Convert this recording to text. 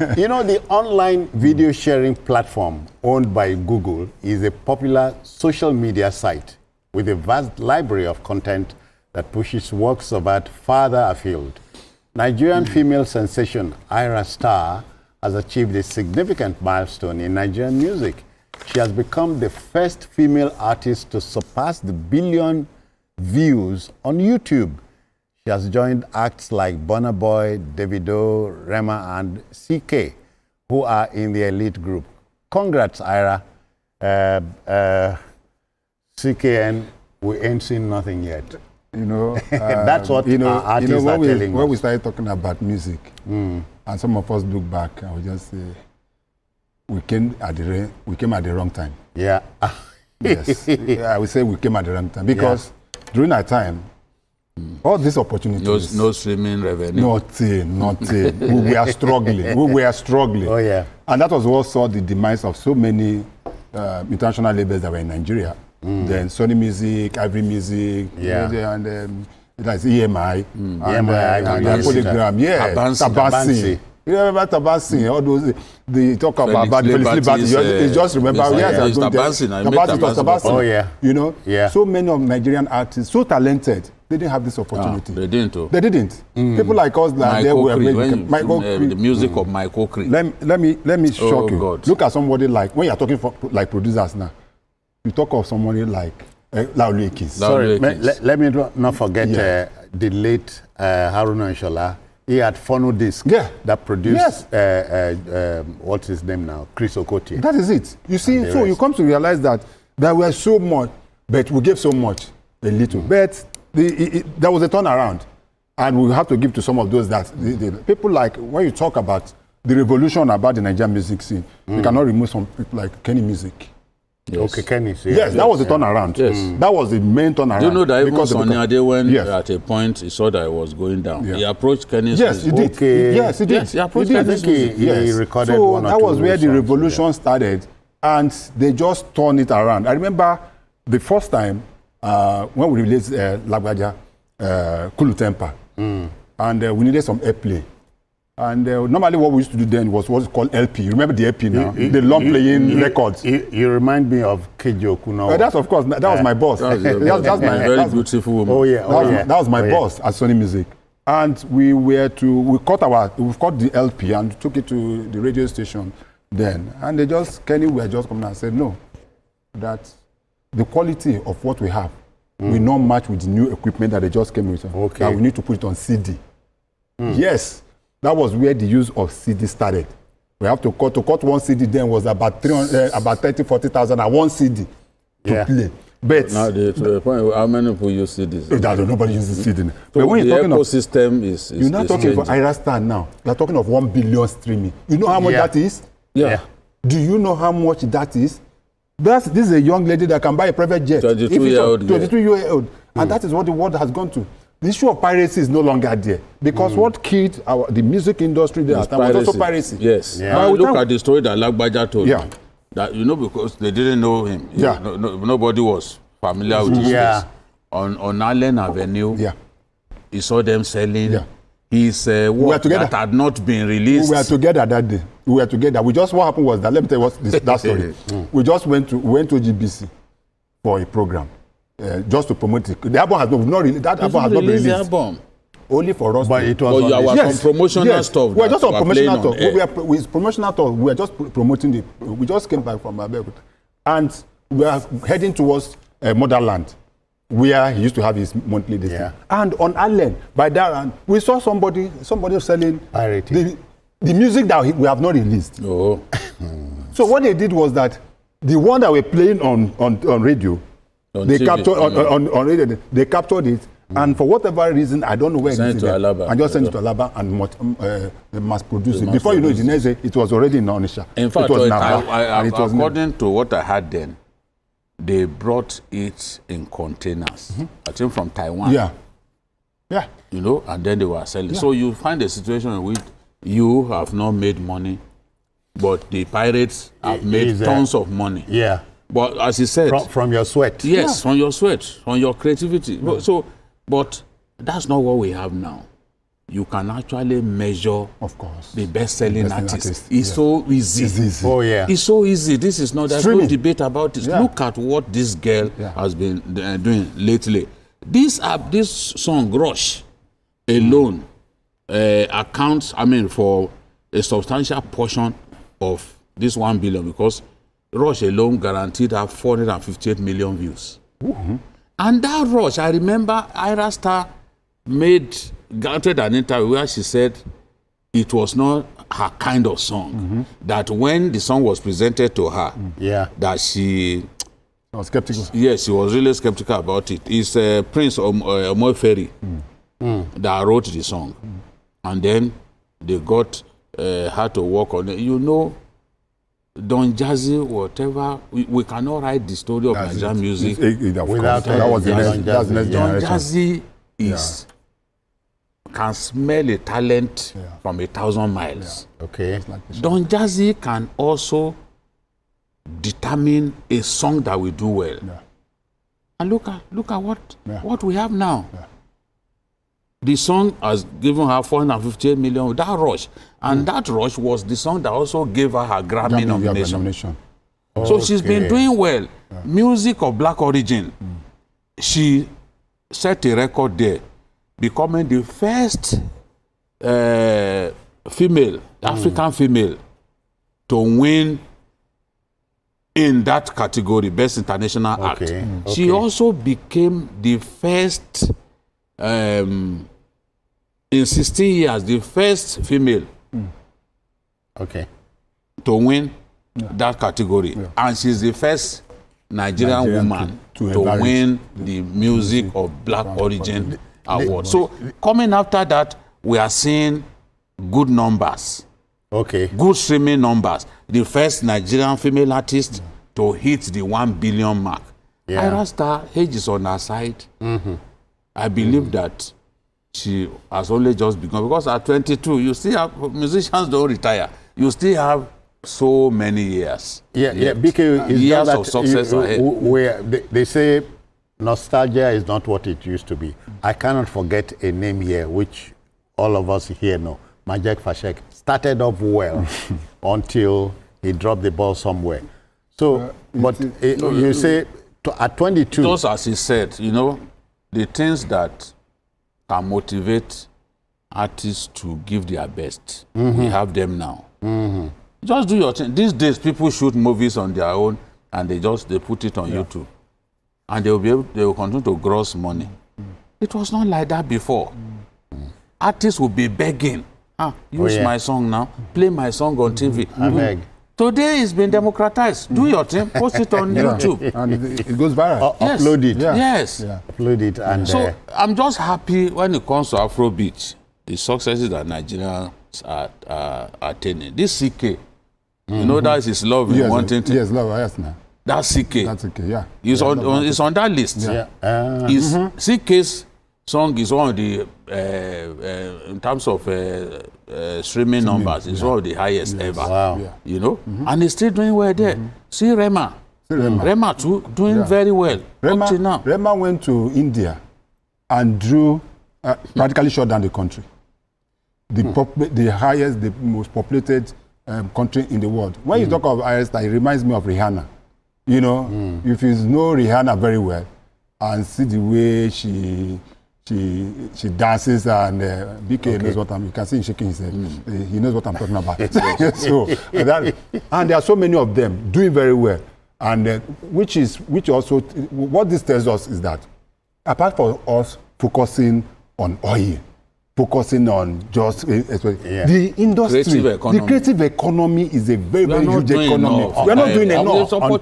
You know, the online video sharing platform owned by Google is a popular social media site with a vast library of content that pushes works of art farther afield. Nigerian female sensation Ayra Starr has achieved a significant milestone in Nigerian music. She has become the first female artist to surpass the 1 billion views on YouTube. She has joined acts like Burna Boy, Davido, Rema, and CK, who are in the elite group. Congrats, Ayra. CKN, we ain't seen nothing yet. You know, that's what our artists are telling us. When we started talking about music, and some of us look back, I would just say, we came at the wrong time. Yeah. Yes. I would say we came at the wrong time because during our time, all these opportunities. No streaming revenue. Nothing. We were struggling. Oh, yeah. And that was what saw the demise of so many international labels that were in Nigeria. Then Sony Music, Ivory Music, and that's EMI, and Polygram, Tabansi. You remember Tabansi? All those they talk about Felicity. You just remember Tabansi. Oh yeah. You know, so many of Nigerian artists, so talented, they didn't have this opportunity. They didn't. They didn't. People like us, like they were the music of Michael Cree. Let me shock you. God. Look at somebody like when you're talking for like producers now. You talk of somebody like Laulu Ekins. Sorry, let me not forget the late Haruna Inshallah. He had phono disc that produced what's his name now, Chris Okotie. That is it. You see, so you come to realize that there were so much, but we gave so much, a little. But there was a turnaround, and we have to give to some of those that people like when you talk about the revolution about the Nigerian music scene, you cannot remove some people like Kenny Music. Yes. Okay, Kenny. Yes, that was the turnaround. Yes. That was the main turnaround. Do you know that even Sonny Ade, when at a point he saw that it was going down, he approached Kenny's music. He did. Okay. Yes, he did. Yes, he approached Kenny's music. He recorded so one or that two was where the songs, revolution started, and they just turned it around. I remember the first time when we released Lagbaja, Kulu Temper, and we needed some airplay. And normally what we used to do then was what's called LP. You remember the LP now? The long playing records. You remind me of Keji Okunawa. That's of course, that was my boss. That's my very beautiful woman. Oh yeah. That was my boss at Sony Music. And we cut the LP and took it to the radio station then. And Kenny were just coming and said, no, that the quality of what we have will not match with the new equipment that they just came with. Okay. That we need to put it on CD. Yes. That was where the use of CD started. We have to cut one CD then was about 30,000-40,000 at one CD to play. But now to the point, how many people use CDs? Nobody uses CD. So but when you're talking ecosystem is you're not talking about Ayra Starr now. You're talking of 1 billion streaming. You know how much that is? Yeah. Do you know how much that is? This is a young lady that can buy a private jet. 22-year-old. And that is what the world has gone to. The issue of piracy is no longer there because what killed the music industry there was also piracy. Yes. Now look at the story that Lagbaja told me. That because they didn't know him. Nobody was familiar with his face. On Allen Avenue, he saw them selling his work that had not been released. We were together that day. What happened was that, let me tell you that story. We just went to GBC for a program. Just to promote it. The album has not released. That album has not been released. Album. Only for us. But it was some promotional stuff. We were just on promotional stuff. With promotional stuff, we were just promoting it. We just came back from Abeokuta. And we are heading towards Motherland, where he used to have his monthly listing. And on Allen, by that, we saw somebody selling the music that we have not released. Oh. So what they did was that the one that we're playing on radio, they captured on radio. They captured it, and for whatever reason, I don't know where it is. And just sent it to Alaba and mass produce it. Before you know it, the next day it was already in Onisha. In fact, according to what I had then, they brought it in containers. I think from Taiwan. Yeah. And then they were selling. So you find a situation in which you have not made money, but the pirates have made tons of money. Yeah. But as he said, from your sweat. Yes, from your sweat, from your creativity. But that's not what we have now. you can actually measure, of course, the best-selling artist. It's so easy. It's easy. Oh yeah. It's so easy. This is not. There's Streaming. no debate about it. Yeah. Look at what this girl has been doing lately. This song Rush alone accounts, I mean, for a substantial portion of this 1 billion, because Rush alone guaranteed her 458 million views. Mm-hmm. And that Rush, I remember Ayra Starr granted an interview where she said it was not her kind of song. That when the song was presented to her, that she was skeptical. Yes, she was really skeptical about it. It's Prince Omoeferi that wrote the song. And then they got her to work on it. You know, Don Jazzy, whatever, we cannot write the story of Nigerian music without that was the next generation. Don Jazzy can smell a talent from 1,000 miles. Okay. Don Jazzy can also determine a song that will do well. And look at what we have now. The song has given her 458 million with that Rush. And that Rush was the song that also gave her her Grammy nomination. So she's been doing well. Music of black origin. She set a record there, becoming the first female, African female, to win in that category, Best International Act. She also became the first, in 16 years, the first female to win that category. And she's the first Nigerian woman to win the Music of Black Origin Award. So coming after that, we are seeing good numbers. Good streaming numbers. The first Nigerian female artist to hit the 1 billion mark. Ayra Starr, age is on her side. I believe that she has only just begun, because at 22, you still have, musicians don't retire. You still have so many years. Because years of success ahead. They say nostalgia is not what it used to be. I cannot forget a name here, which all of us here know. Majek Fashek started off well until he dropped the ball somewhere. So, you say at 22. Just as he said, you know, the things that can motivate artists to give their best, we have them now. Just do your thing. These days, people shoot movies on their own, and they put it on YouTube, and they will continue to gross money. It was not like that before. Artists will be begging, use my song now, play my song on TV. I beg. Today it's been democratized. Do your thing, post it on YouTube. And it goes viral. Upload it. Yes. Upload it. And so I'm just happy when it comes to Afrobeat, the successes that Nigerians are attaining. This CK, you know, that is his love in wanting to. Yes, love, yes, now. That's CK. That's CK, yeah. It's on that list. CK's song is one of the, in terms of streaming numbers, it's one of the highest ever. Wow. You know, and he's still doing well there. See Rema. Rema too, doing very well. Up till now. Rema went to India and drew, practically shut down the country. The highest, the most populated country in the world. When you talk of Ayra Starr, it reminds me of Rihanna. You know, if you know Rihanna very well and see the way she dances, and BK knows what you can see him shaking his head. He knows what I'm talking about. So and there are so many of them doing very well, and which also what this tells us is that apart from us focusing on oil, focusing on just the industry, the creative economy is a very huge economy. We are not doing enough. On